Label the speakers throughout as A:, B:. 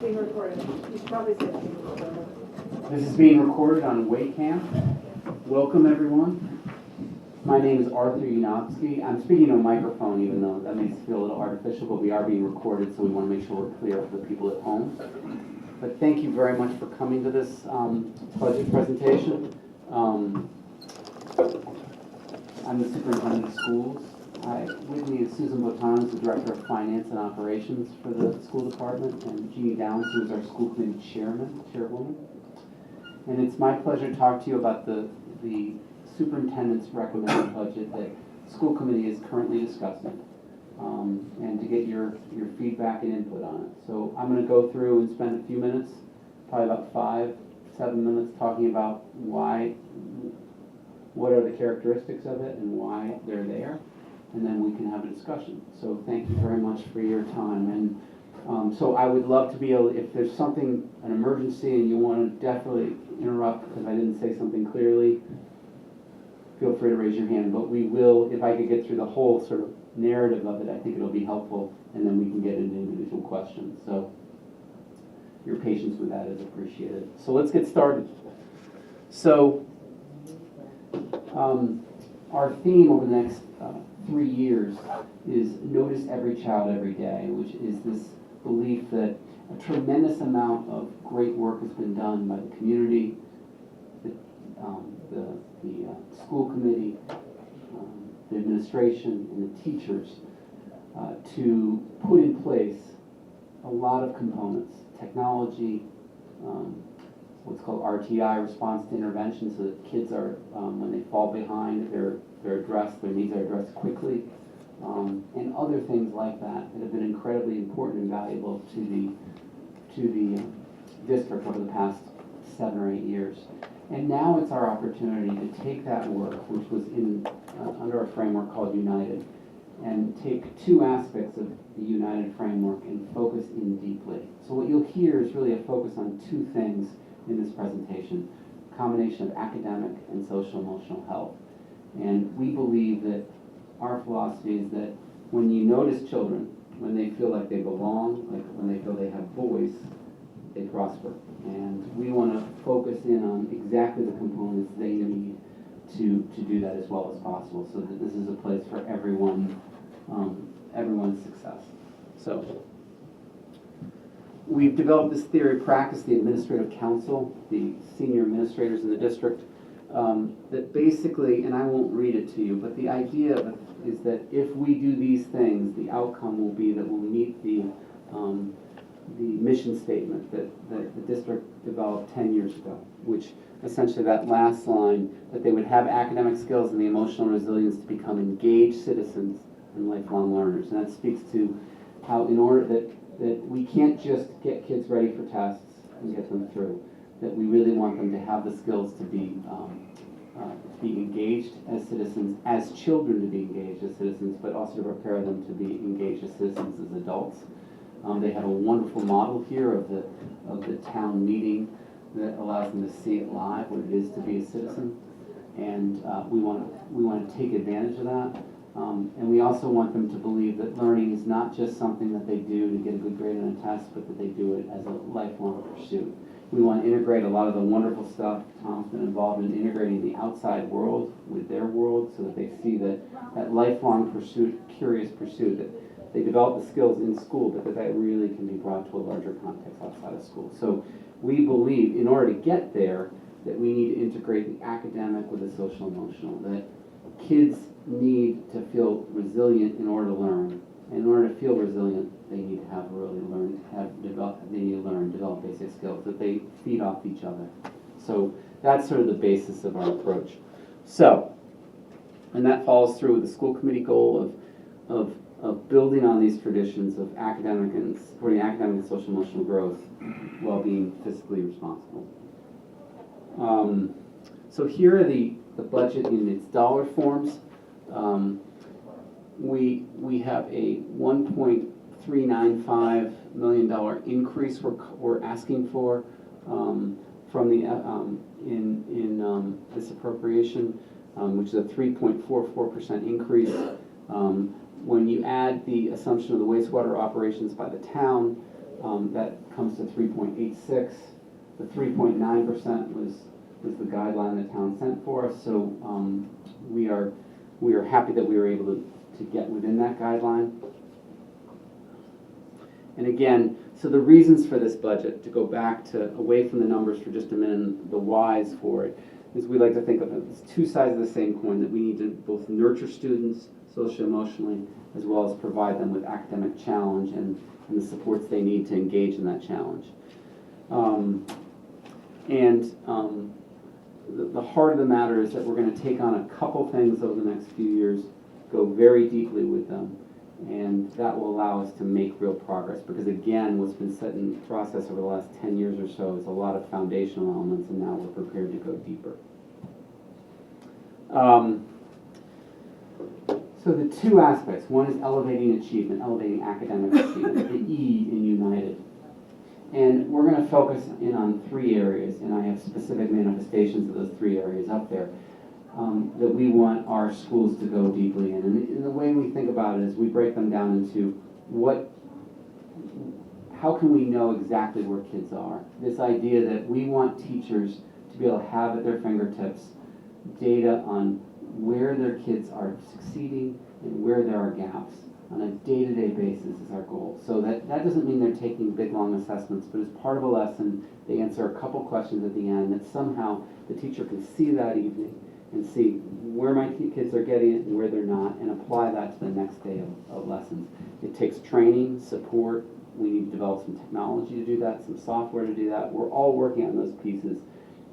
A: Being recorded. You should probably say it's being recorded.
B: This is being recorded on Waycam. Welcome, everyone. My name is Arthur Yanofsky. I'm speaking to a microphone, even though that makes it feel a little artificial, but we are being recorded, so we want to make sure we're clear for the people at home. But thank you very much for coming to this budget presentation. I'm the superintendent of schools. With me is Susan Botan, who's the director of finance and operations for the school department, and Jeannie Downs, who is our school committee chairwoman. And it's my pleasure to talk to you about the superintendent's recommended budget that the school committee is currently discussing, and to get your feedback and input on it. So I'm going to go through and spend a few minutes, probably about 5-7 minutes, talking about what are the characteristics of it and why they're there, and then we can have a discussion. So thank you very much for your time. And so I would love to be able, if there's something, an emergency, and you want to definitely interrupt because I didn't say something clearly, feel free to raise your hand. But we will, if I could get through the whole sort of narrative of it, I think it'll be helpful, and then we can get into individual questions. So your patience with that is appreciated. So let's get started. So our theme over the next 3 years is Notice Every Child Every Day, which is this belief that a tremendous amount of great work has been done by the community, the school committee, the administration, and the teachers to put in place a lot of components, technology, what's called RTI, response to intervention, so that kids are, when they fall behind, they're addressed, their needs are addressed quickly, and other things like that have been incredibly important and valuable to the district over the past 7 or 8 years. And now it's our opportunity to take that work, which was under a framework called United, and take 2 aspects of the United framework and focus in deeply. So what you'll hear is really a focus on 2 things in this presentation: a combination of academic and social emotional health. And we believe that our philosophy is that when you notice children, when they feel like they belong, like when they feel they have voice, they prosper. And we want to focus in on exactly the components they need to do that as well as possible, so that this is a place for everyone's success. So we've developed this theory of practice, the administrative council, the senior administrators in the district, that basically, and I won't read it to you, but the idea is that if we do these things, the outcome will be that we'll meet the mission statement that the district developed 10 years ago, which essentially that last line, that they would have academic skills and the emotional resilience to become engaged citizens and lifelong learners. And that speaks to how, in order that we can't just get kids ready for tests and get them through, that we really want them to have the skills to be engaged as citizens, as children to be engaged as citizens, but also to prepare them to be engaged as citizens as adults. They have a wonderful model here of the town meeting that allows them to see it live, what it is to be a citizen, and we want to take advantage of that. And we also want them to believe that learning is not just something that they do to get a good grade on a test, but that they do it as a lifelong pursuit. We want to integrate a lot of the wonderful stuff Tom's been involved in integrating the outside world with their world, so that they see that lifelong pursuit, curious pursuit, that they develop the skills in school, but that really can be brought to a larger context outside of school. So we believe, in order to get there, that we need to integrate the academic with the social emotional, that kids need to feel resilient in order to learn. In order to feel resilient, they need to develop basic skills, that they feed off each other. So that's sort of the basis of our approach. So, and that follows through with the school committee goal of building on these traditions of academic and supporting academic and social emotional growth while being fiscally responsible. So here are the budget in its dollar forms. We have a $1.395 million increase we're asking for from the in this appropriation, which is a 3.44% increase. When you add the assumption of the wastewater operations by the town, That comes to 3.86. The 3.9% was the guideline the town sent for us, so we are happy that we were able to get within that guideline. And again, so the reasons for this budget, to go back to away from the numbers for just a minute, the whys for it, is we like to think of it as two sides of the same coin, that we need to both nurture students socially, emotionally, as well as provide them with academic challenge and the supports they need to engage in that challenge. The heart of the matter is that we're going to take on a couple things over the next few years, go very deeply with them, and that will allow us to make real progress. Because again, what's been set in process over the last 10 years or so is a lot of foundational elements, and now we're prepared to go deeper. So the two aspects, one is elevating achievement, elevating academic achievement, the E in United. And we're going to focus in on three areas, and I have specific manifestations of those three areas up there, that we want our schools to go deeply in. And the way we think about it is we break them down into how can we know exactly where kids are? This idea that we want teachers to be able to have at their fingertips data on where their kids are succeeding and where there are gaps on a day-to-day basis is our goal. So that doesn't mean they're taking big, long assessments, but as part of a lesson, they answer a couple questions at the end that somehow the teacher can see that evening and see where my kids are getting it and where they're not, and apply that to the next day of lessons. It takes training, support. We need to develop some technology to do that, some software to do that. We're all working on those pieces.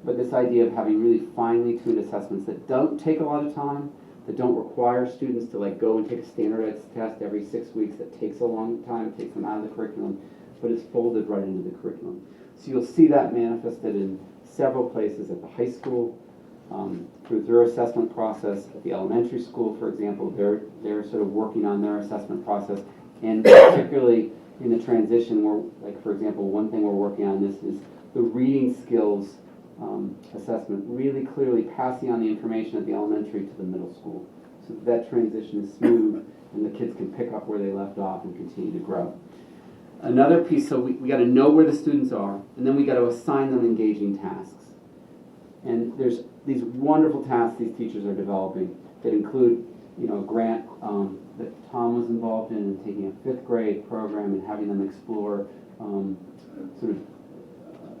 B: But this idea of having really finely tuned assessments that don't take a lot of time, that don't require students to go and take a standardized test every 6 weeks, that takes a long time, takes them out of the curriculum, but is folded right into the curriculum. So you'll see that manifested in several places at the high school, through their assessment process. At the elementary school, for example, they're sort of working on their assessment process, and particularly in the transition where, for example, one thing we're working on this is the reading skills assessment, really clearly passing on the information at the elementary to the middle school, so that transition is smooth and the kids can pick up where they left off and continue to grow. Another piece, so we got to know where the students are, and then we got to assign them engaging tasks. And there's these wonderful tasks these teachers are developing that include, a grant that Tom was involved in taking a 5th grade program and having them explore sort of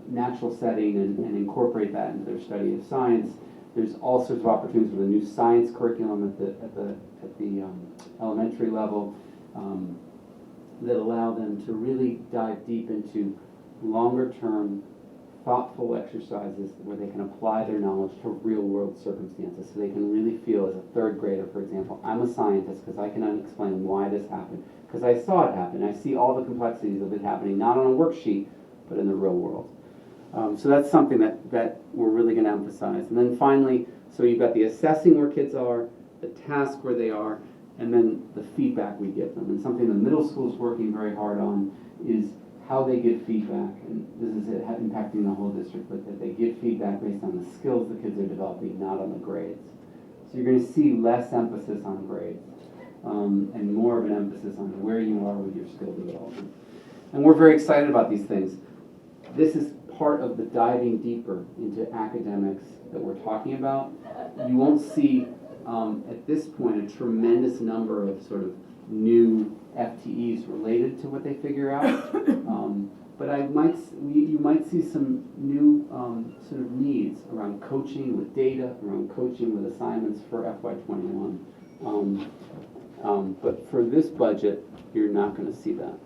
B: natural setting and incorporate that into their study of science. There's all sorts of opportunities with a new science curriculum at the elementary level that allow them to really dive deep into longer-term, thoughtful exercises where they can apply their knowledge to real-world circumstances, so they can really feel, as a 3rd grader, for example, I'm a scientist because I can explain why this happened, because I saw it happen. I see all the complexities of it happening, not on a worksheet, but in the real world. So that's something that we're really going to emphasize. And then finally, so you've got the assessing where kids are, the task where they are, and then the feedback we give them. And something the middle school is working very hard on is how they give feedback. And this is impacting the whole district, but that they give feedback based on the skills the kids are developing, not on the grades. So you're going to see less emphasis on grades and more of an emphasis on where you are with your skill development. And we're very excited about these things. This is part of the diving deeper into academics that we're talking about. You won't see at this point a tremendous number of sort of new FTEs related to what they figure out, but you might see some new sort of needs around coaching with data, around coaching with assignments for FY21. But for this budget, you're not going to see that.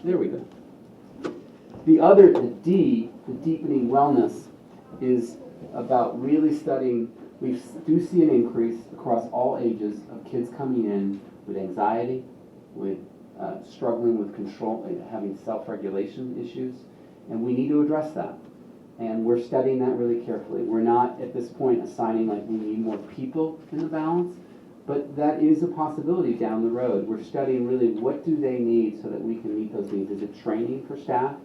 B: There we go. The D, the deepening wellness, is about really studying. We do see an increase across all ages of kids coming in with anxiety, with struggling with control, having self-regulation issues, and we need to address that. And we're studying that really carefully. We're not at this point assigning we need more people in the balance, but that is a possibility down the road. We're studying really what do they need so that we can meet those needs. Is it training for staff?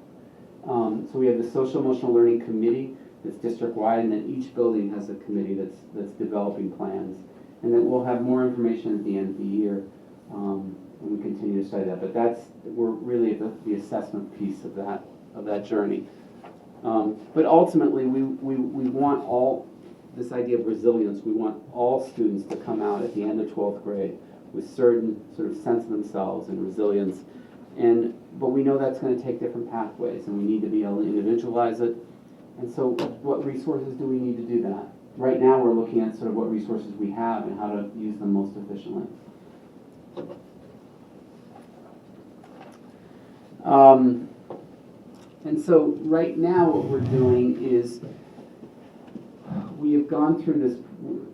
B: So we have the Social Emotional Learning Committee that's district-wide, and then each building has a committee that's developing plans. And then we'll have more information at the end of the year and we continue to study that. But we're really at the assessment piece of that journey. But ultimately, we want this idea of resilience. We want all students to come out at the end of 12th grade with certain sort of sense of themselves and resilience. But we know that's going to take different pathways, and we need to be able to individualize it. And so what resources do we need to do that? Right now, we're looking at sort of what resources we have and how to use them most efficiently. And so right now what we're doing is we have gone through this,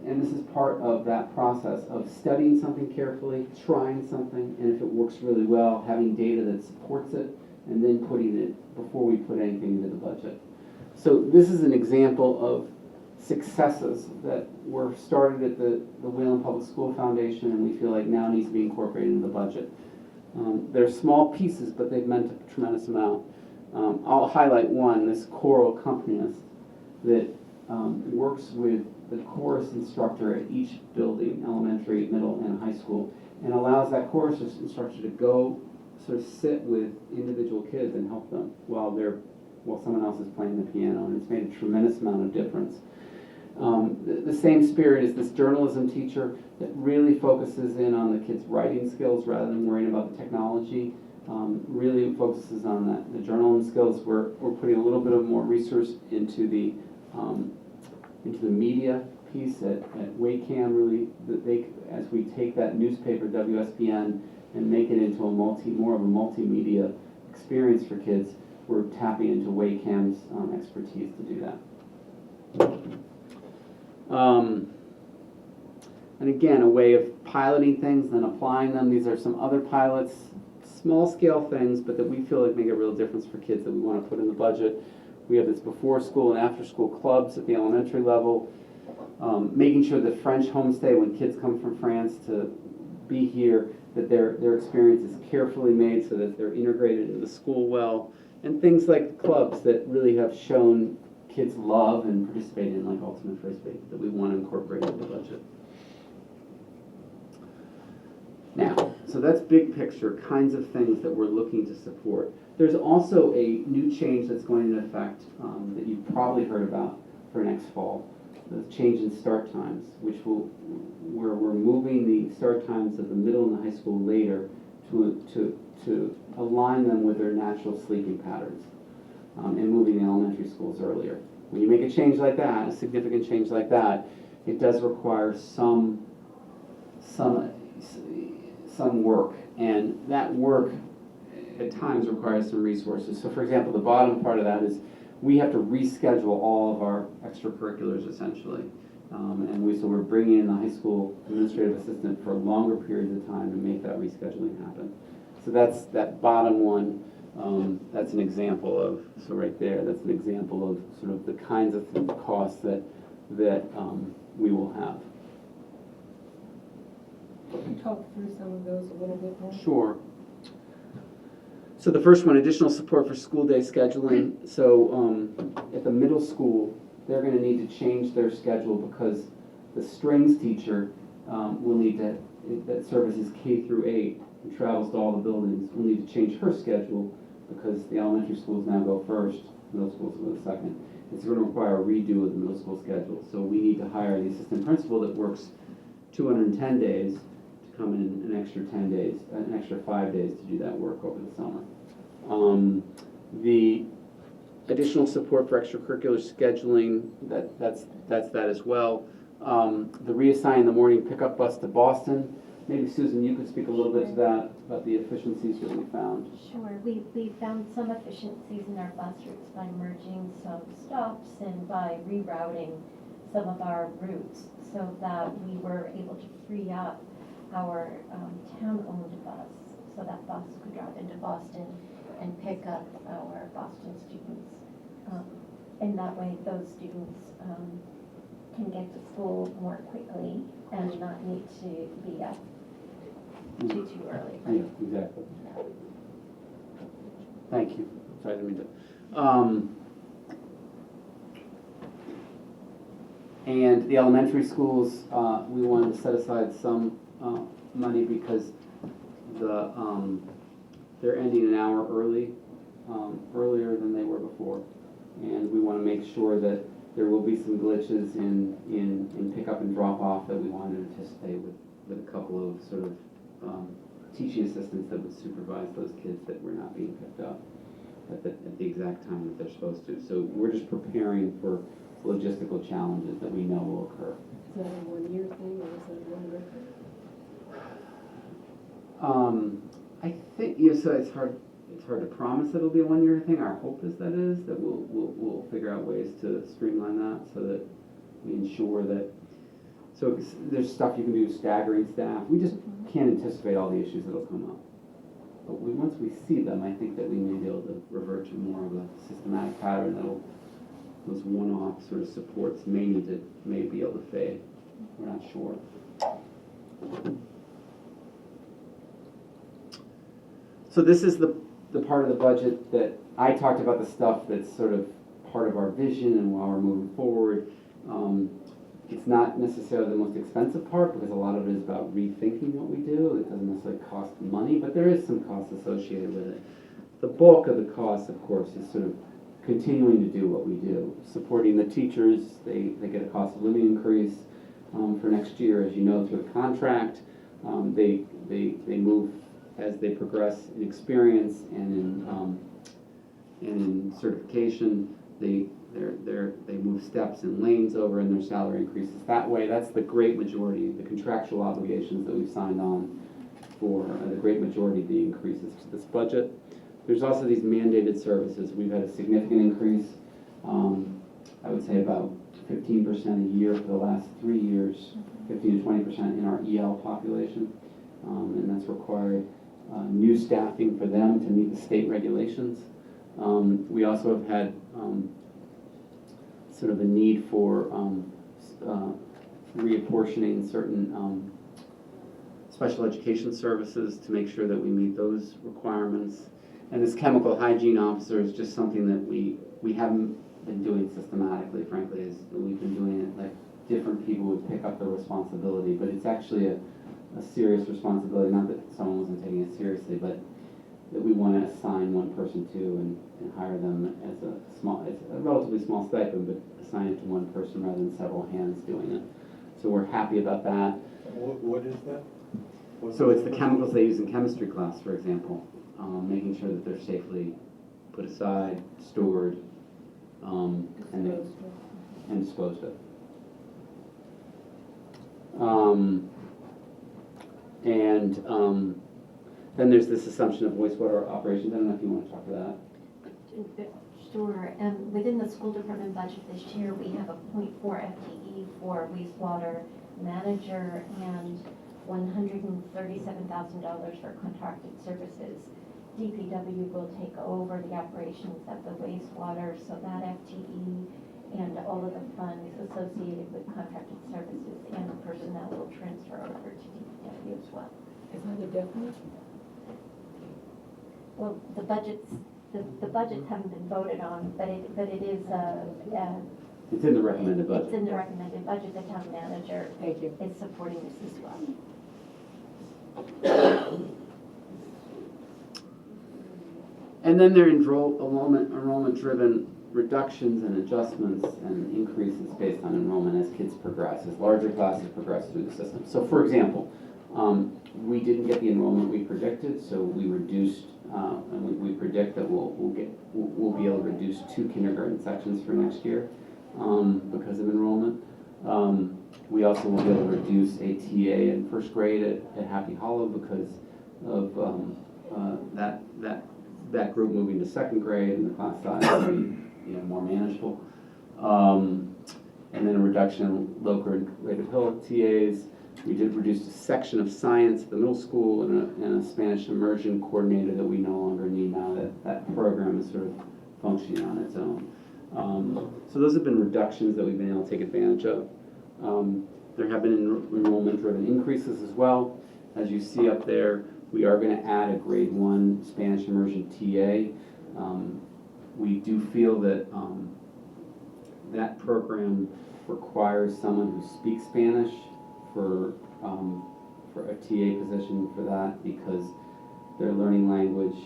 B: and this is part of that process of studying something carefully, trying something, and if it works really well, having data that supports it, and then putting it before we put anything into the budget. So this is an example of successes that were started at the Wayland Public School Foundation, and we feel like now needs to be incorporated into the budget. They're small pieces, but they've meant a tremendous amount. I'll highlight one, this choral accompanist that works with the chorus instructor at each building, elementary, middle, and high school, and allows that chorus instructor to go sort of sit with individual kids and help them while someone else is playing the piano, and it's made a tremendous amount of difference. The same spirit is this journalism teacher that really focuses in on the kids' writing skills rather than worrying about the technology. Really focuses on the journalism skills. We're putting a little bit of more resource into the media piece at WACAM. Really, as we take that newspaper WSBN and make it into more of a multimedia experience for kids, we're tapping into WACAM's expertise to do that. And again, a way of piloting things, then applying them. These are some other pilots, small scale things, but that we feel like make a real difference for kids that we want to put in the budget. We have this before school and after school clubs at the elementary level, making sure that French homestay, when kids come from France to be here, that their experience is carefully made so that they're integrated into the school well, and things like clubs that really have shown kids love and participate in, like Ultimate Frisbee, that we want to incorporate into the budget. Now, so that's big picture, kinds of things that we're looking to support. There's also a new change that's going into effect that you've probably heard about for next fall, the change in start times, where we're moving the start times of the middle and the high school later to align them with their natural sleeping patterns, and moving the elementary schools earlier. When you make a change like that, a significant change like that, it does require some work, and that work at times requires some resources. So for example, the bottom part of that is we have to reschedule all of our extracurriculars essentially. So we're bringing in the high school administrative assistant for longer periods of time to make that rescheduling happen. So that's that bottom one. That's an example of, so right there, that's an example of sort of the kinds of costs that we will have.
A: Can you talk through some of those a little bit more?
B: Sure. So the first one, additional support for school day scheduling. So at the middle school, they're going to need to change their schedule because the strings teacher will need to, that services K through 8 and travels to all the buildings, will need to change her schedule because the elementary schools now go first, middle schools go second. It's going to require a redo of the middle school schedule. So we need to hire the assistant principal that works 210 days to come in an extra 10 days, an extra 5 days to do that work over the summer. The additional support for extracurricular scheduling, that's that as well. The reassigning the morning pickup bus to Boston. Maybe Susan, you could speak a little bit to that, about the efficiencies that we found.
C: Sure. We found some efficiencies in our bus routes by merging some stops and by rerouting some of our routes so that we were able to free up our town-owned bus so that bus could drive into Boston and pick up our Boston students. And that way those students can get to school more quickly and not need to be up too early.
B: Yeah, exactly. Thank you. Sorry, I didn't mean to. And the elementary schools, we wanted to set aside some money because they're ending an hour earlier than they were before. And we want to make sure that there will be some glitches in pickup and drop off that we want to anticipate with a couple of sort of teaching assistants that would supervise those kids that were not being picked up at the exact time that they're supposed to. So we're just preparing for logistical challenges that we know will occur.
A: Is that a one-year thing or is that a longer thing?
B: I think, so it's hard to promise that it'll be a one-year thing. Our hope is that we'll figure out ways to streamline that so that we ensure that, so there's stuff you can do staggering staff. We just can't anticipate all the issues that'll come up. But once we see them, I think that we may be able to revert to more of a systematic pattern that'll, those one-off sort of supports may be able to fade. We're not sure. So this is the part of the budget that I talked about, the stuff that's sort of part of our vision and while we're moving forward. It's not necessarily the most expensive part because a lot of it is about rethinking what we do. It doesn't necessarily cost money, but there is some cost associated with it. The bulk of the cost, of course, is sort of continuing to do what we do. Supporting the teachers, they get a cost of living increase for next year, as you know, through the contract. They move as they progress in experience and in certification. They move steps and lanes over in their salary increases. That way, that's the great majority, the contractual obligations that we've signed on for the great majority of the increases to this budget. There's also these mandated services. We've had a significant increase, I would say about 15% a year for the last 3 years, 15 to 20% in our EL population, and that's required new staffing for them to meet the state regulations. We also have had sort of a need for reapportioning certain special education services to make sure that we meet those requirements. And this chemical hygiene officer is just something that we haven't been doing systematically, frankly. We've been doing it like different people would pick up the responsibility, but it's actually a serious responsibility, not that someone wasn't taking it seriously, but that we want to assign one person to and hire them as it's a relatively small stipend, but assign it to one person rather than several hands doing it. So we're happy about that.
D: What is that?
B: So it's the chemicals they use in chemistry class, for example, making sure that they're safely put aside, stored, and disposed of. Then there's this assumption of wastewater operations. I don't know if you want to talk to that.
C: Sure. Within the school department budget this year, we have a 0.4 FTE for wastewater manager and $137,000 for contracted services. DPW will take over the operations of the wastewater, so that FTE and all of the funds associated with contracted services and personnel will transfer over to DPW as well.
A: Is that a definite?
C: Well, the budgets haven't been voted on, but it is
B: It's in the recommended budget.
C: It's in the recommended budget. The town manager
A: Thank you.
C: is supporting this as well.
B: And then there are enrollment-driven reductions and adjustments and increases based on enrollment as kids progress, as larger classes progress through the system. So, for example, we didn't get the enrollment we predicted, so we reduced, and we predict that we'll be able to reduce 2 kindergarten sections for next year because of enrollment. We also will be able to reduce a TA in first grade at Happy Hollow because of that group moving to second grade and the class size will be more manageable. And then a reduction in Loker and Raven Hill TAs. We did reduce a section of science at the middle school and a Spanish immersion coordinator that we no longer need now that that program is sort of functioning on its own. So those have been reductions that we've been able to take advantage of. There have been enrollment-driven increases as well. As you see up there, we are going to add a grade 1 Spanish immersion TA. We do feel that that program requires someone who speaks Spanish for a TA position for that because they're learning language,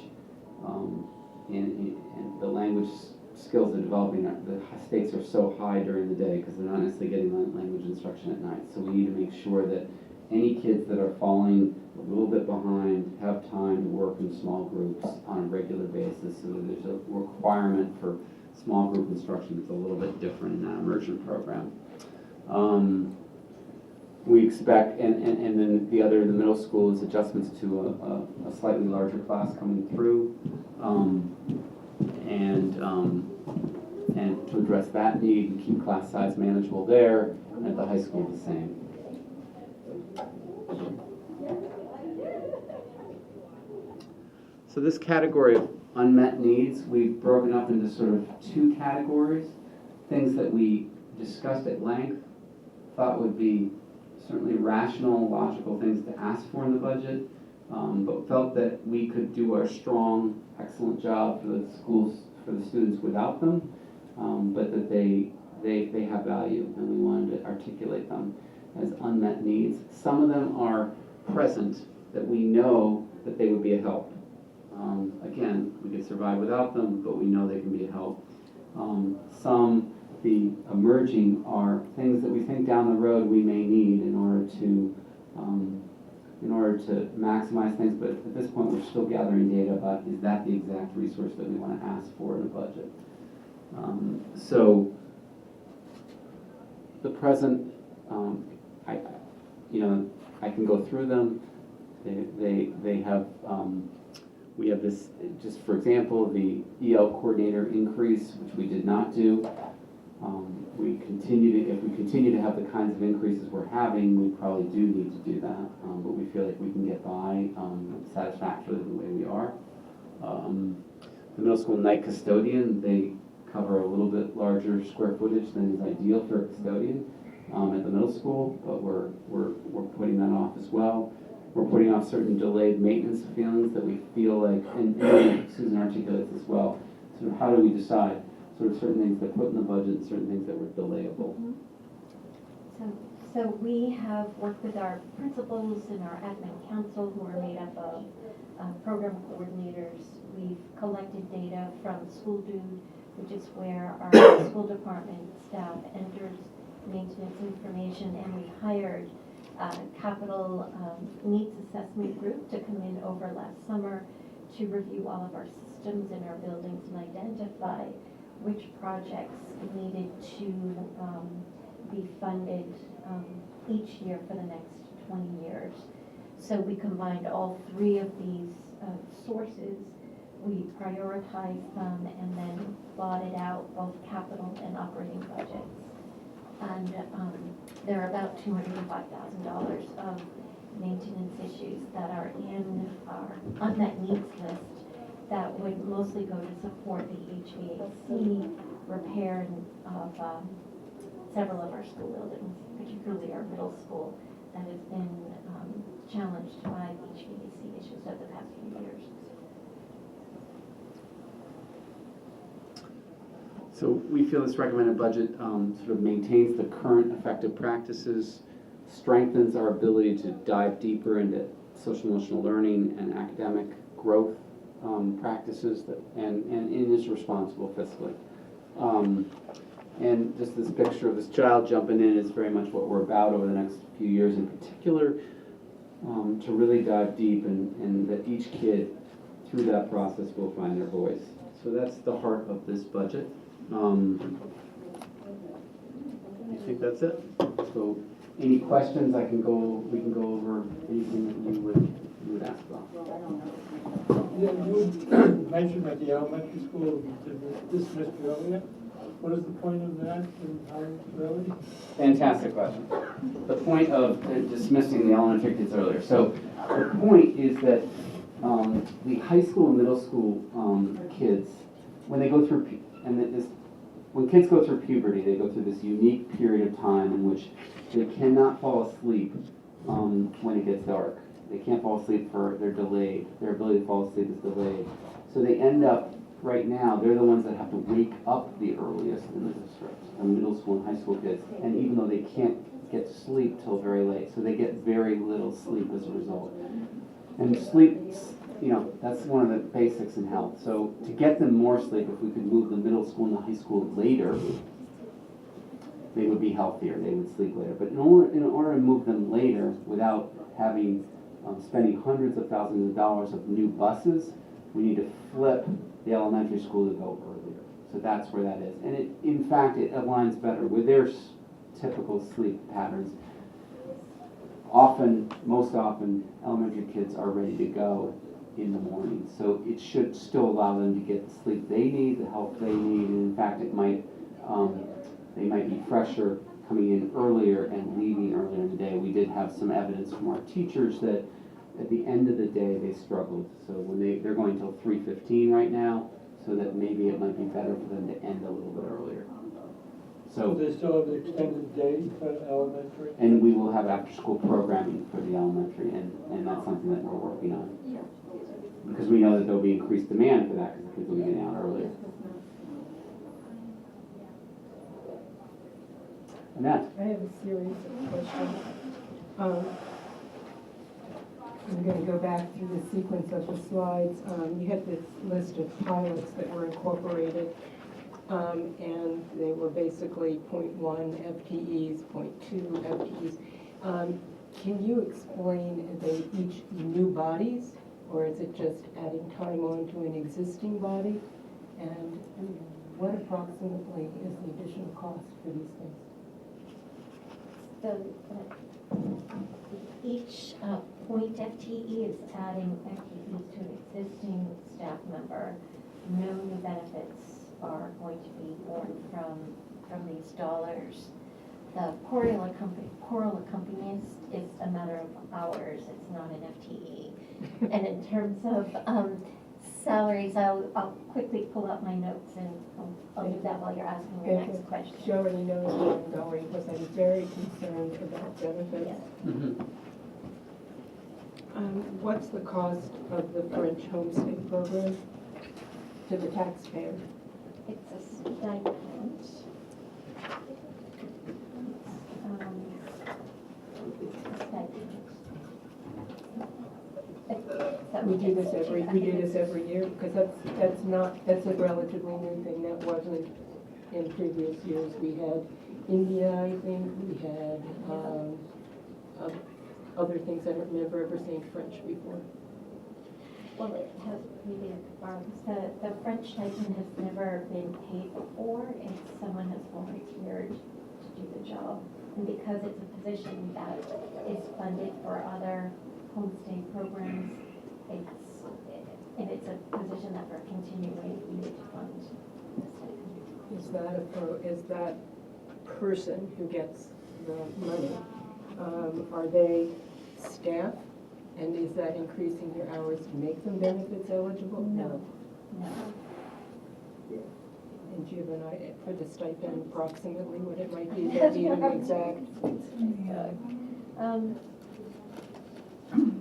B: and the language skills they're developing, the stakes are so high during the day because they're not necessarily getting language instruction at night. So we need to make sure that any kids that are falling a little bit behind have time to work in small groups on a regular basis. So that there's a requirement for small group instruction that's a little bit different in that immersion program. We expect, and then the middle school is adjustments to a slightly larger class coming through, and to address that need and keep class size manageable there, and at the high school the same. So this category of unmet needs, we've broken up into sort of two categories. Things that we discussed at length, thought would be certainly rational, logical things to ask for in the budget, but felt that we could do our strong, excellent job for the schools, for the students without them, but that they have value, and we wanted to articulate them as unmet needs. Some of them are present, that we know that they would be a help. Again, we could survive without them, but we know they can be a help. Some, the emerging, are things that we think down the road we may need in order to maximize things, but at this point we're still gathering data about is that the exact resource that we want to ask for in a budget. So the present, I can go through them. They have, we have this, just for example, the EL coordinator increase, which we did not do. If we continue to have the kinds of increases we're having, we probably do need to do that, but we feel like we can get by satisfactorily the way we are. The middle school night custodian, they cover a little bit larger square footage than is ideal for a custodian at the middle school, but we're putting that off as well. We're putting off certain delayed maintenance feelings that we feel like, and Susan articulates as well, sort of how do we decide sort of certain things that put in the budget and certain things that were delayable.
C: So we have worked with our principals and our admin council, who are made up of program coordinators. We've collected data from School Dude, which is where our school department staff enters maintenance information, and we hired a capital needs assessment group to come in over last summer to review all of our systems in our buildings and identify which projects needed to be funded each year for the next 20 years. So we combined all three of these sources. We prioritized them and then plotted out both capital and operating budgets. And there are about $205,000 of maintenance issues that are in our unmet needs list that would mostly go to support the HVAC repair of several of our school buildings, particularly our middle school, that has been challenged by HVAC issues over the past few years.
B: So we feel this recommended budget sort of maintains the current effective practices, strengthens our ability to dive deeper into social emotional learning and academic growth practices, and is responsible fiscally. And just this picture of this child jumping in is very much what we're about over the next few years in particular, to really dive deep and that each kid through that process will find their voice. So that's the heart of this budget. I think that's it. So any questions we can go over anything that you would ask about.
D: Yeah, you mentioned that the elementary school dismissed earlier. What is the point of that and how early?
B: Fantastic question. The point of dismissing the elementary kids earlier. So the point is that the high school and middle school kids, when they go through, when kids go through puberty, they go through this unique period of time in which they cannot fall asleep when it gets dark. They can't fall asleep they're delayed. Their ability to fall asleep is delayed. So they end up, right now, they're the ones that have to wake up the earliest in the district, the middle school and high school kids. And even though they can't get to sleep till very late, so they get very little sleep as a result. And sleep that's one of the basics in health. So to get them more sleep, if we could move the middle school and the high school later, they would be healthier, they would sleep later. But in order to move them later without having, spending hundreds of thousands of dollars of new buses, we need to flip the elementary school to go earlier. So that's where that is. And in fact, it aligns better with their typical sleep patterns. Most often, elementary kids are ready to go in the morning. So it should still allow them to get the sleep they need, the help they need, and in fact, they might be fresher coming in earlier and leaving earlier in the day. We did have some evidence from our teachers that at the end of the day, they struggled. So when they're going till 3:15 right now, so that maybe it might be better for them to end a little bit earlier.
D: So
B: So,
D: they still have the extended day for elementary?
B: and we will have after-school programming for the elementary, and that's something that we're working on. Because we know that there'll be increased demand for that, because the kids will be getting out earlier. Annette?
A: I have a series of questions. I'm going to go back through the sequence of the slides. You had this list of pilots that were incorporated, and they were basically 0.1 FTEs, 0.2 FTEs. Can you explain, are they each new bodies, or is it just adding time on to an existing body? And what approximately is the additional cost for these things?
C: So each point FTE is adding FTEs to an existing staff member. No new benefits are going to be born from these dollars. The choral accompanist is a matter of hours, it's not an FTE. And in terms of salaries, I'll quickly pull up my notes and I'll do that while you're asking your next question.
A: She already knows where I'm going, because I'm very concerned about benefits.
C: Yes.
B: Mm-hmm.
A: What's the cost of the French homestay program to the taxpayer?
C: It's a stipend.
A: We do this every year, because that's a relatively new thing. That wasn't in previous years. We had India, I think, we had other things. I don't remember ever seeing French before.
C: Well, it has, maybe the French stipend has never been paid before, and someone has volunteered to do the job. And because it's a position that is funded for other homestay programs, it's a position that we're continuing to fund the stipend.
A: Is that person who gets the money, are they staff? And is that increasing their hours to make them benefits eligible?
C: No.
A: And do you have an idea for the stipend approximately what it might be? That be an exact?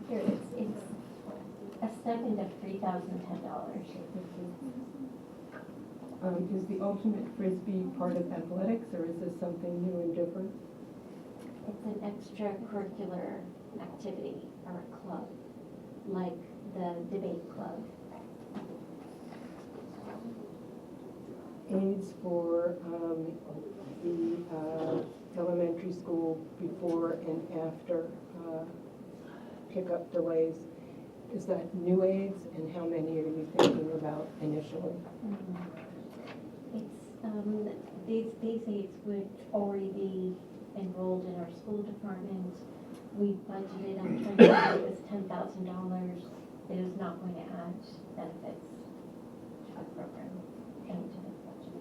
C: Here it is. It's a stipend of $3,010.
A: Is the ultimate frisbee part of athletics, or is this something new and different?
C: It's an extracurricular activity or a club, like the debate club.
A: Aids for the elementary school before and after pickup delays. Is that new aids, and how many are you thinking about initially?
C: It's these aides would already be enrolled in our school department. We budgeted, I'm trying to say it was $10,000. It is not going to add benefits to the program and to the budget.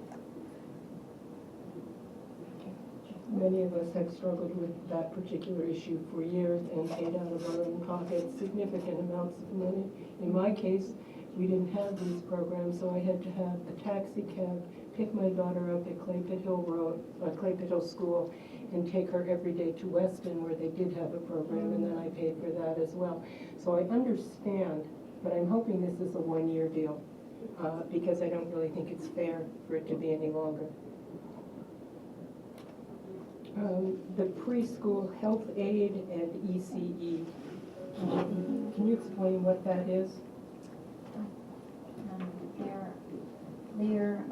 A: Many of us have struggled with that particular issue for years and paid out of our own pocket significant amounts of money. In my case, we didn't have these programs, so I had to have a taxi cab pick my daughter up at Claypit Hill School, and take her every day to Weston, where they did have a program, and then I paid for that as well. So I understand, but I'm hoping this is a one-year deal, because I don't really think it's fair for it to be any longer. The preschool health aid and ECE, can you explain what that is?
C: There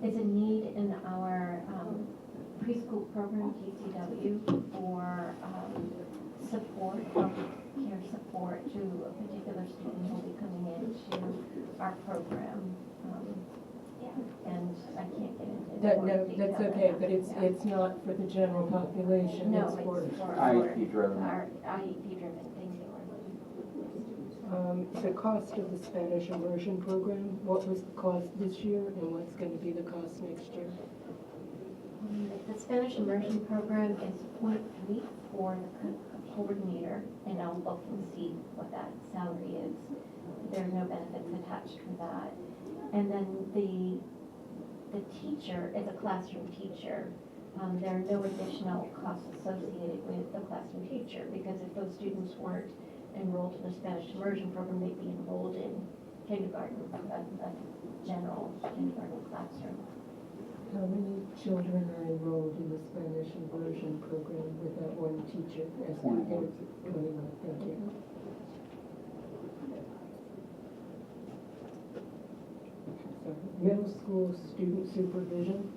C: is a need in our preschool program, PCW, for support, healthcare support to a particular student who will be coming into our program. And I can't get into
A: That,
C: more
A: no,
C: detail
A: that's
C: than
A: okay,
C: that.
A: but
C: Yeah.
A: it's not for the general population,
C: No,
A: it's for,
C: it's for
B: IEP driven.
C: our IEP driven, thank you.
A: the cost of the Spanish immersion program. What was the cost this year and what's going to be the cost next year?
C: The Spanish immersion program is 0.3 for the coordinator, and I'll look and see what that salary is. There are no benefits attached to that. And then the teacher is a classroom teacher. There are no additional costs associated with the classroom teacher, because if those students weren't enrolled in the Spanish immersion program, they'd be enrolled in kindergarten, a general kindergarten classroom.
A: How many children are enrolled in the Spanish immersion program with that one teacher?
B: 21.
A: 21, thank you. So, middle school student supervision,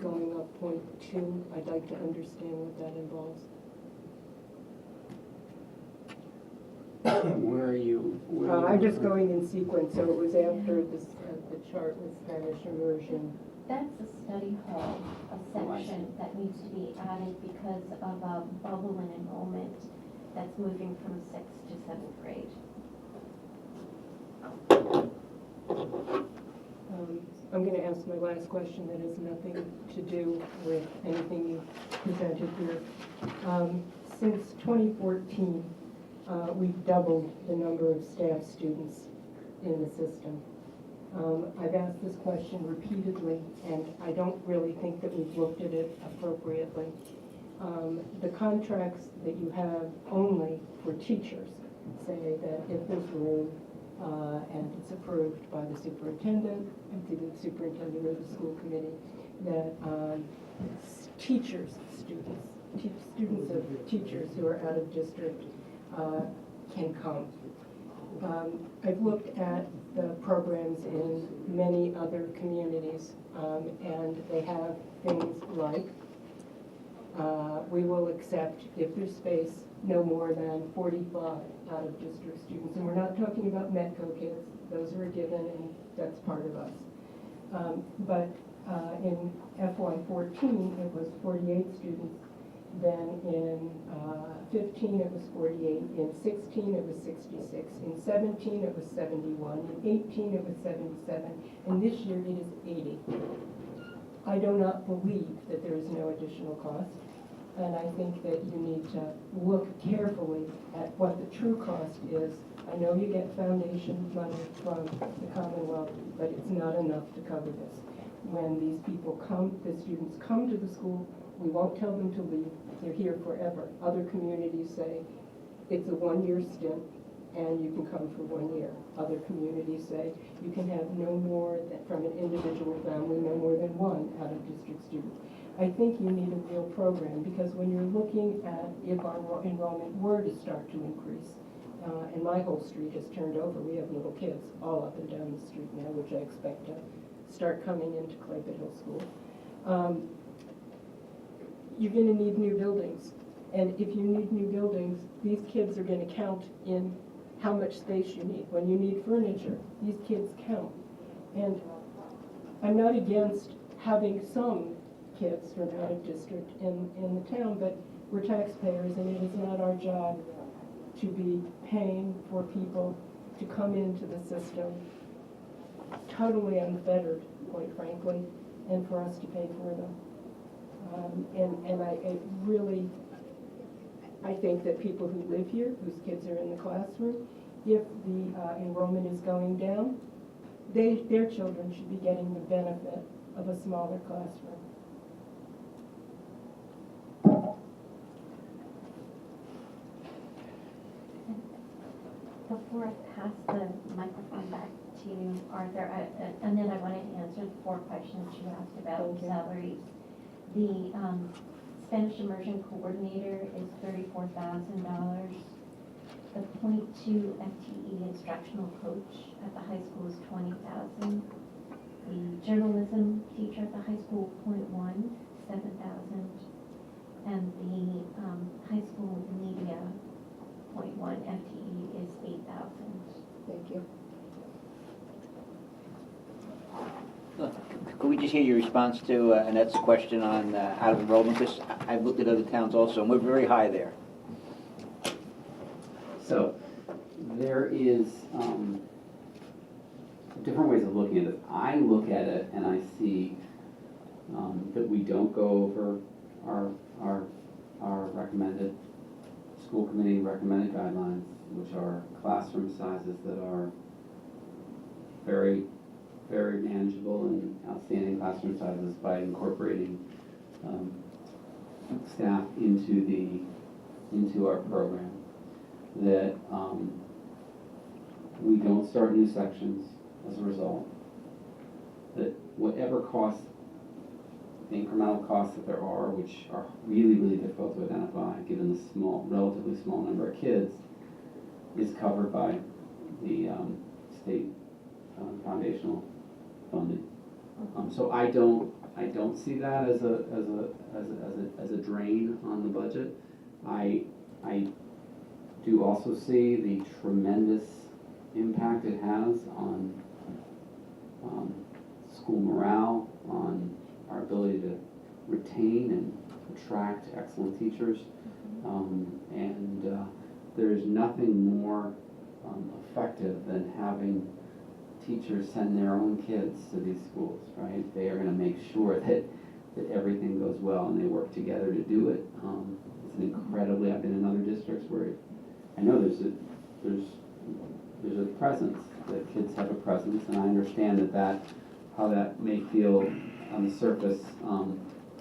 A: going up 0.2. I'd like to understand what that involves.
B: Where are you?
A: I'm just going in sequence, so it was after this, the chart with Spanish immersion.
C: That's a study hall, a section that needs to be added because of a bubble in enrollment that's moving from 6th to 7th grade.
A: I'm going to ask my last question that has nothing to do with anything you presented here. Since 2014, we've doubled the number of staff students in the system. I've asked this question repeatedly, and I don't really think that we've looked at it appropriately. The contracts that you have only for teachers say that if there's room and it's approved by the superintendent, it's either the superintendent or the school committee, that students of teachers who are out of district can come. I've looked at the programs in many other communities, and they have things like, we will accept, if there's space, no more than 45 out-of-district students. And we're not talking about Metco kids. Those are a given, and that's part of us. But in FY14, it was 48 students. Then in 15, it was 48. In 16, it was 66. In 17, it was 71. In 18, it was 77. And this year, it is 80. I do not believe that there is no additional cost. And I think that you need to look carefully at what the true cost is. I know you get foundation money from the Commonwealth, but it's not enough to cover this. When these people come, the students come to the school, we won't tell them to leave. They're here forever. Other communities say it's a one-year stint and you can come for 1 year. Other communities say you can have no more than, from an individual family, no more than one out-of-district student. I think you need a real program, because when you're looking at if our enrollment were to start to increase, and my whole street has turned over, we have little kids all up and down the street now, which I expect to start coming into Clayport Hill School. You're going to need new buildings. And if you need new buildings, these kids are going to count in how much space you need. When you need furniture, these kids count. And I'm not against having some kids from out of district in the town, but we're taxpayers, and it is not our job to be paying for people to come into the system totally unfettered, quite frankly, and for us to pay for them. I think that people who live here, whose kids are in the classroom, if the enrollment is going down, their children should be getting the benefit of a smaller classroom.
C: Before I pass the microphone back to you, Arthur, and then I wanted to answer the 4 questions you asked about
A: Thank you.
C: salaries. The Spanish immersion coordinator is $34,000. The .2 FTE instructional coach at the high school is 20,000. The journalism teacher at the high school, .1, 7,000. And the high school media, .1 FTE is 8,000.
A: Thank you.
E: Could we just hear your response to Annette's question on out of enrollment? Because I've looked at other towns also, and we're very high there.
B: So there is different ways of looking at it. I look at it and I see that we don't go over our recommended, school committee recommended guidelines, which are classroom sizes that are very, very manageable and outstanding classroom sizes by incorporating staff into our program. That we don't start new sections as a result. That whatever costs, the incremental costs that there are, which are really, really difficult to identify given the relatively small number of kids, is covered by the state foundational funding. So I don't see that as a drain on the budget. I do also see the tremendous impact it has on school morale, on our ability to retain and attract excellent teachers. There's nothing more effective than having teachers send their own kids to these schools, right? They are going to make sure that everything goes well and they work together to do it. It's an incredibly, I've been in other districts where I know there's a presence, that kids have a presence, and I understand how that may feel on the surface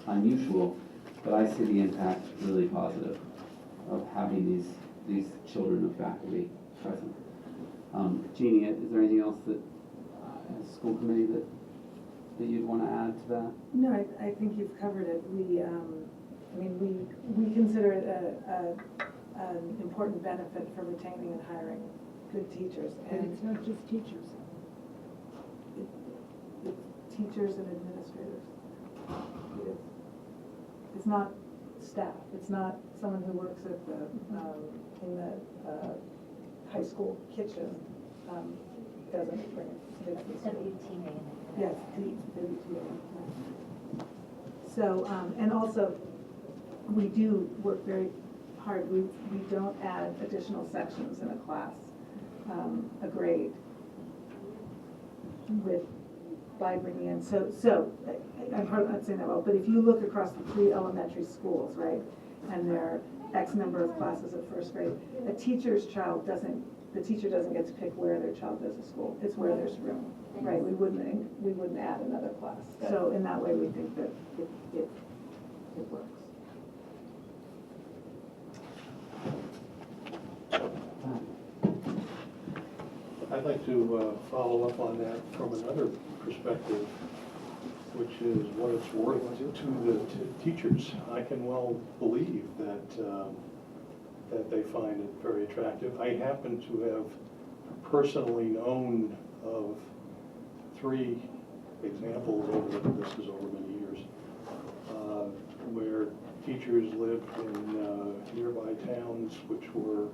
B: unusual, but I see the impact really positive of having these children of faculty present. Jeannie, is there anything else that as school committee that you'd want to add to that?
F: No, I think you've covered it. We consider it an important benefit for retaining and hiring good teachers.
A: But
F: And
A: it's not just teachers.
F: it's teachers and administrators. It's not staff. It's not someone who works at in the high school kitchen. Doesn't bring it.
C: WTA.
F: Yes, WTA. So, and also, we do work very hard. We don't add additional sections in a class, a grade, by bringing in. So I'm probably not saying that well, but if you look across the 3 elementary schools, right, and there are X number of classes at first grade, the teacher doesn't get to pick where their child goes to school. It's where there's room, right? We wouldn't add another class. So in that way, we think that it works.
G: I'd like to follow up on that from another perspective, which is what it's worth to the teachers. I can well believe that they find it very attractive. I happen to have personally known of 3 examples this is over many years, where teachers lived in nearby towns which were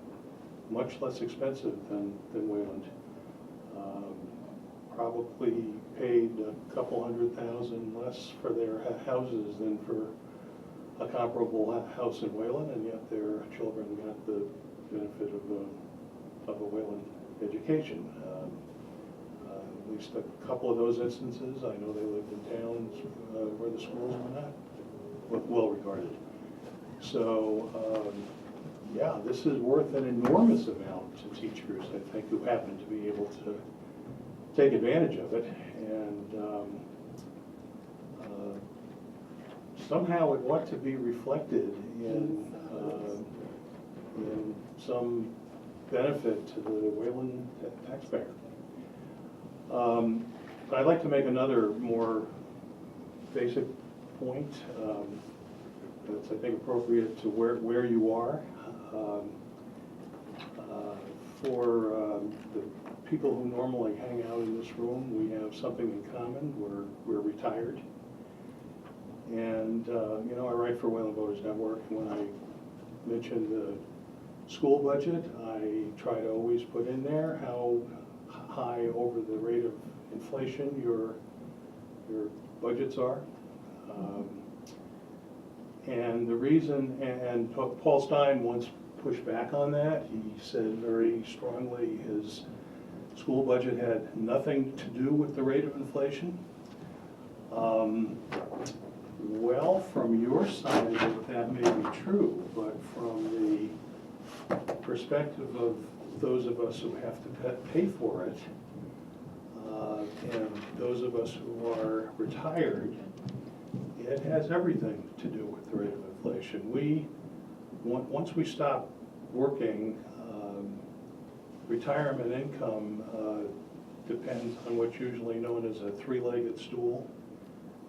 G: much less expensive than Wayland. Probably paid a couple $100,000 less for their houses than for a comparable house in Wayland, and yet their children got the benefit of a Wayland education. At least a couple of those instances, I know they lived in towns where the schools were not well regarded. So, yeah, this is worth an enormous amount to teachers, I think, who happen to be able to take advantage of it, and somehow it ought to be reflected in some benefit to the Wayland taxpayer. But I'd like to make another more basic point that's, I think, appropriate to where you are. For the people who normally hang out in this room, we have something in common. We're retired. And, I write for Wayland Voters Network. When I mention the school budget, I try to always put in there how high over the rate of inflation your budgets are. And the reason, and Paul Stein once pushed back on that. He said very strongly his school budget had nothing to do with the rate of inflation. Well, from your side of it, that may be true, but from the perspective of those of us who have to pay for it, and those of us who are retired, it has everything to do with the rate of inflation. Once we stop working, retirement income depends on what's usually known as a three-legged stool: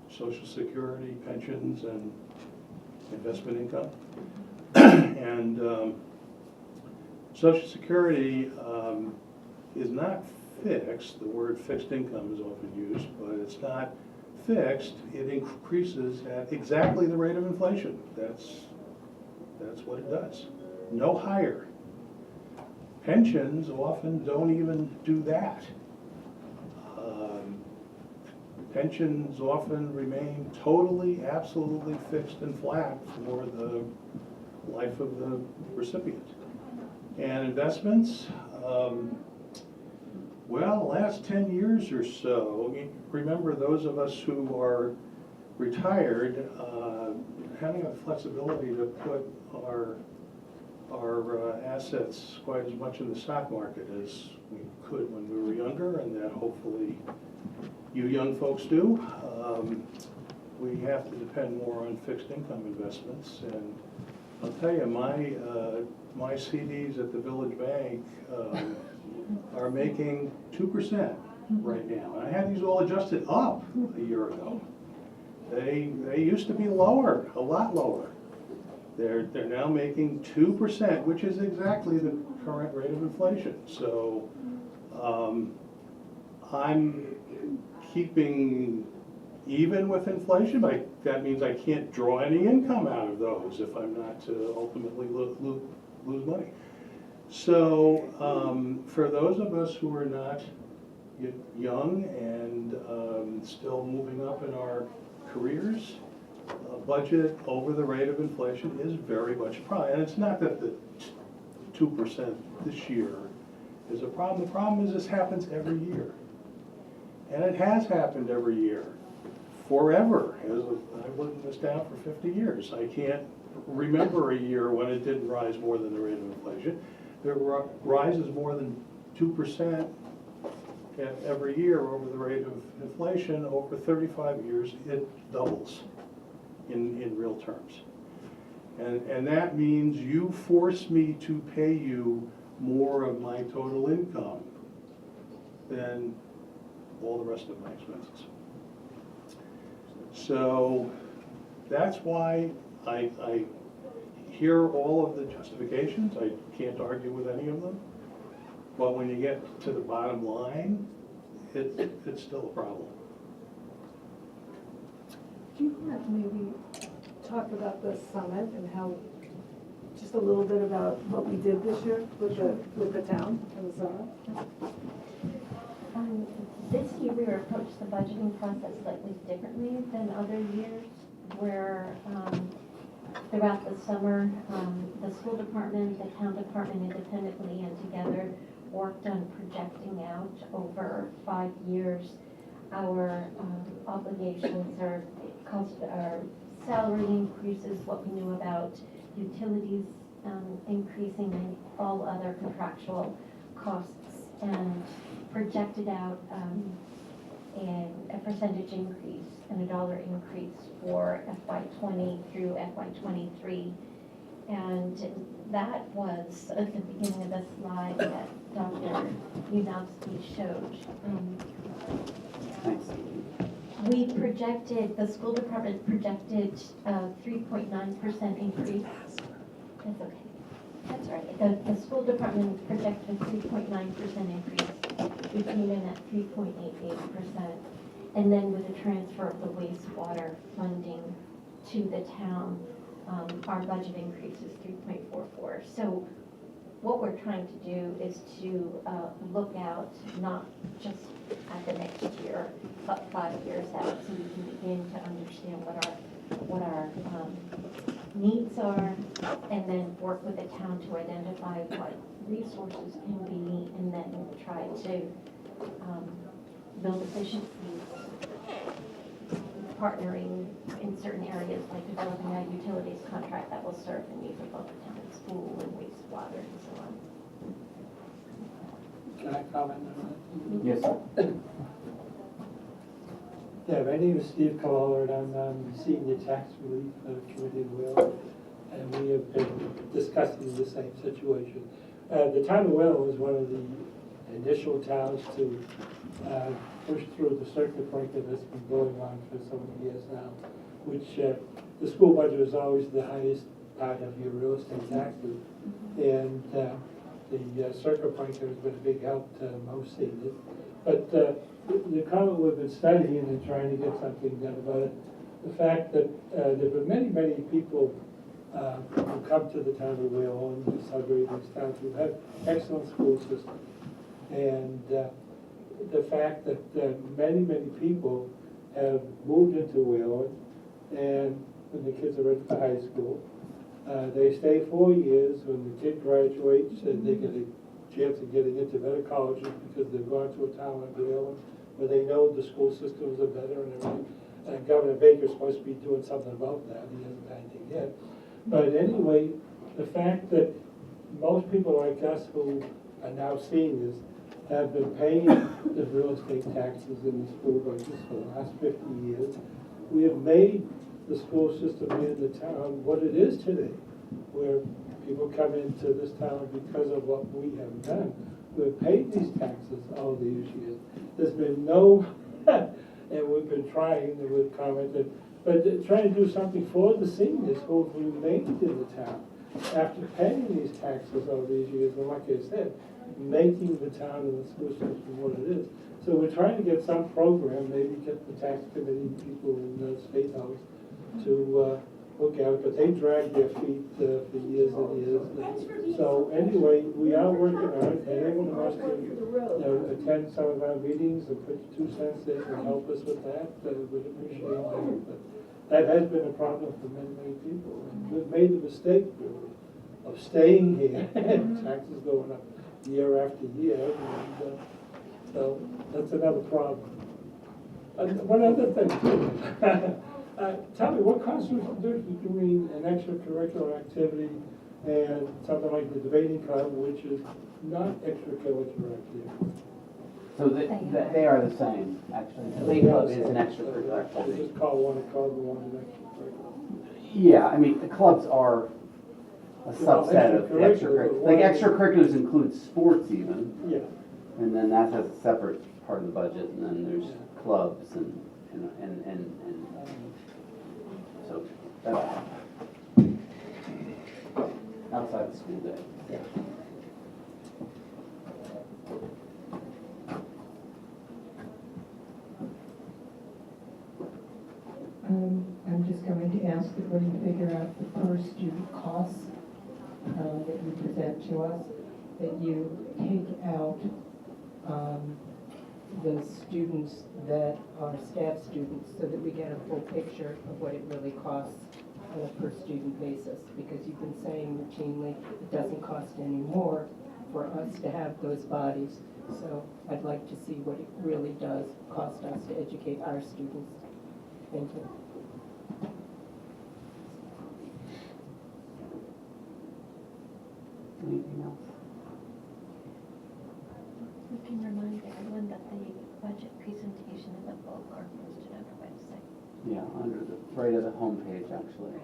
G: Social Security, pensions, and investment income. And Social Security is not fixed. The word fixed income is often used, but it's not fixed. It increases at exactly the rate of inflation. That's what it does. No higher. Pensions often don't even do that. Pensions often remain totally, absolutely fixed and flat for the life of the recipient. And investments, well, last 10 years or so, remember those of us who are retired, having the flexibility to put our assets quite as much in the stock market as we could when we were younger, and that hopefully you young folks do. We have to depend more on fixed income investments, and I'll tell you, my CDs at the Village Bank are making 2% right now. And I had these all adjusted up a year ago. They used to be lower, a lot lower. They're now making 2%, which is exactly the current rate of inflation. So I'm keeping even with inflation, but that means I can't draw any income out of those if I'm not to ultimately lose money. So for those of us who are not young and still moving up in our careers, a budget over the rate of inflation is very much a problem. And it's not that the 2% this year is a problem. The problem is this happens every year. And it has happened every year, forever. I've lived in this town for 50 years. I can't remember a year when it didn't rise more than the rate of inflation. It rises more than 2% every year over the rate of inflation. Over 35 years, it doubles in real terms. And that means you force me to pay you more of my total income than all the rest of my expenses. So that's why I hear all of the justifications. I can't argue with any of them. But when you get to the bottom line, it's still a problem.
F: Do you want to maybe talk about the summit and how, just a little bit about what we did this year with the town and the summit?
C: This year we approached the budgeting process slightly differently than other years, where throughout the summer, the school department, the town department independently and together worked on projecting out over 5 years our obligations, our cost, our salary increases, what we knew about utilities increasing, and all other contractual costs, and projected out a percentage increase and a dollar increase for FY20 through FY23. And that was at the beginning of the slide that Dr. Unowski showed.
B: Thanks.
C: We projected, the school department projected a 3.9% increase. That's okay. That's right. The school department projected a 3.9% increase. We came in at 3.88%. And then with the transfer of the wastewater funding to the town, our budget increase is 3.44. So what we're trying to do is to look out not just at the next year, but 5 years out, so we can begin to understand what our needs are, and then work with the town to identify what resources can be, and then try to build efficiencies, partnering in certain areas, like developing a utilities contract that will serve the needs of both the town and school and wastewater and so on.
D: Can I comment on that?
B: Yes, sir.
D: Yeah, my name is Steve Collard. I'm on the Senior Tax Relief Committee in Whalen, and we have been discussing the same situation. The town of Whalen was one of the initial towns to push through the circuit breaker that's been going on for so many years now, which the school budget is always the highest part of your real estate taxes, and the circuit breaker has been a big help to most seniors. But the comment we've been studying and trying to get something done about it, the fact that there have been many people who come to the town of Whalen and Sudbury, these towns who have excellent school systems. And the fact that many people have moved into Whalen, and when the kids are ready for high school, they stay 4 years. When the kid graduates, and they get a chance of getting into better colleges because they've gone to a town like Whalen where they know the school systems are better and everything. Governor Baker's supposed to be doing something about that. He hasn't done anything yet. But anyway, the fact that most people like us who are now seniors have been paying the real estate taxes in the school budgets for the last 50 years, we have made the school system in the town what it is today, where people come into this town because of what we have done. We've paid these taxes all these years. There's been no, and we've been trying, and we've commented, but trying to do something for the seniors who have remained in the town after paying these taxes all these years, and like I said, making the town and the school system what it is. So we're trying to get some program, maybe get the tax committee people in the State House to look at it, but they drag their feet for years and years. So anyway, we are working on it, and anyone who wants to attend some of our meetings and put 2 cents in and help us with that, we'd appreciate that. But that has been a problem for many people. And we've made the mistake, really, of staying here and taxes going up year after year. And, so that's another problem. One other thing. Tell me, what constitutes the difference between an extracurricular activity and something like the debating club, which is not extracurricular activity?
B: So they are the same, actually. The debate club is an extracurricular
D: So
B: activity.
D: just call one a club and one an extracurricular.
B: Yeah, I mean, the clubs are a subset of extracurriculars. Like extracurriculars include sports even,
D: Yeah.
B: and then that has a separate part of the budget, and then there's clubs and so that's outside the school day.
D: Yeah.
A: I'm just going to ask that when you figure out the per student costs that you present to us, that you take out the students that are staff students so that we get a full picture of what it really costs on a per student basis, because you've been saying routinely it doesn't cost any more for us to have those bodies. So I'd like to see what it really does cost us to educate our students. Thank you.
B: Anything else?
C: We can remind everyone that the budget presentation and the book are posted on our website.
B: Yeah, under the, right at the homepage, actually.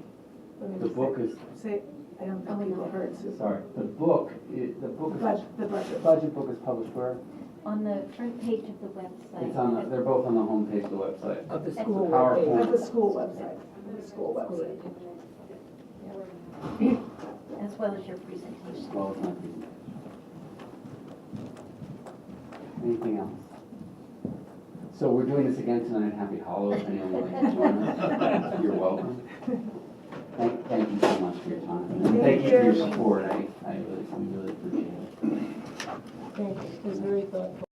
B: The book is,
F: Say, I don't think people heard. So
B: sorry, the book is,
F: The budget.
B: the budget book is published where?
C: On the front page of the website.
B: It's on, they're both on the homepage of the website.
A: Of the
C: That's
A: school
B: the PowerPoint.
A: webpage.
F: At the school website, the school website.
C: as well as your presentation.
B: Well, it's not easy. Anything else? So we're doing this again tonight at Happy Hollow. If anyone would like to join us, you're welcome. Thank you so much for your time. And thank you for your support. We really appreciate it.
A: Thank you, it was very thoughtful.